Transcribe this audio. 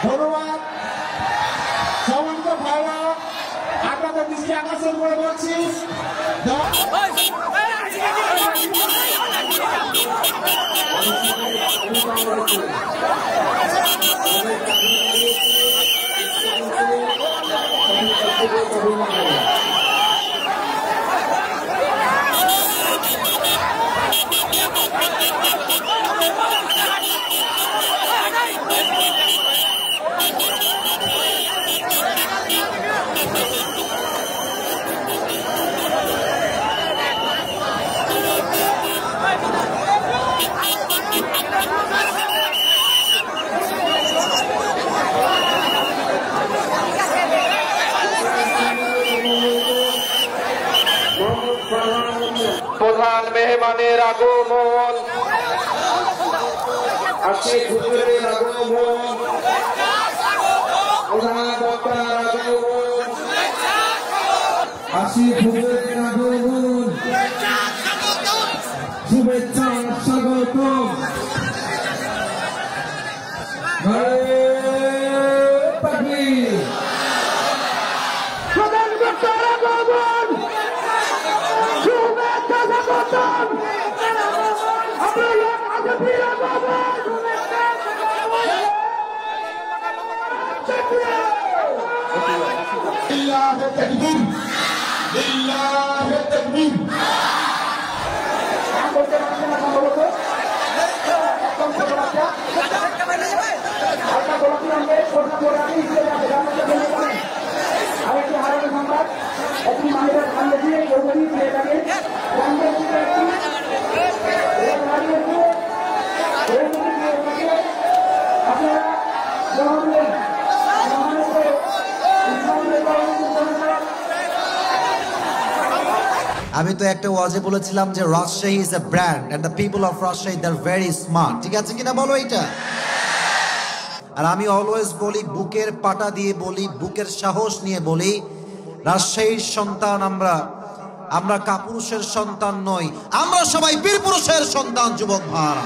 ধন্যবাদ সমস্ত ভাইরা, আপনাদের দৃষ্টি আকর্ষণ করে বলছি প্রধান মেহমানের আগমন, আশিক হুজুরের আগমন, প্রধান বক্তার আগমন, আশিক হুজুরের আগমন, শুভেচ্ছা স্বাগতম। প্রধান বক্তার আগমন, শুভেচ্ছা স্বাগতম। আরেকটি হারানো সংবাদ, একটি মাহিদার সামনে দিয়ে চৌধুরী ছেলেটাকে আপনারা আমি তো একটা ওয়াজে বলেছিলাম যে Rajshahi is a brand and the people of Rajshahi they are very smart. ঠিক আছে কিনা বলো এটা? আর আমি অলওয়েজ বলি, বুকের পাটা দিয়ে বলি, বুকের সাহস নিয়ে বলি, রাজশাহীর সন্তান আমরা কাপুরুষের সন্তান নই, আমরা সবাই বীর পুরুষের সন্তান। যুবক ভাইরা,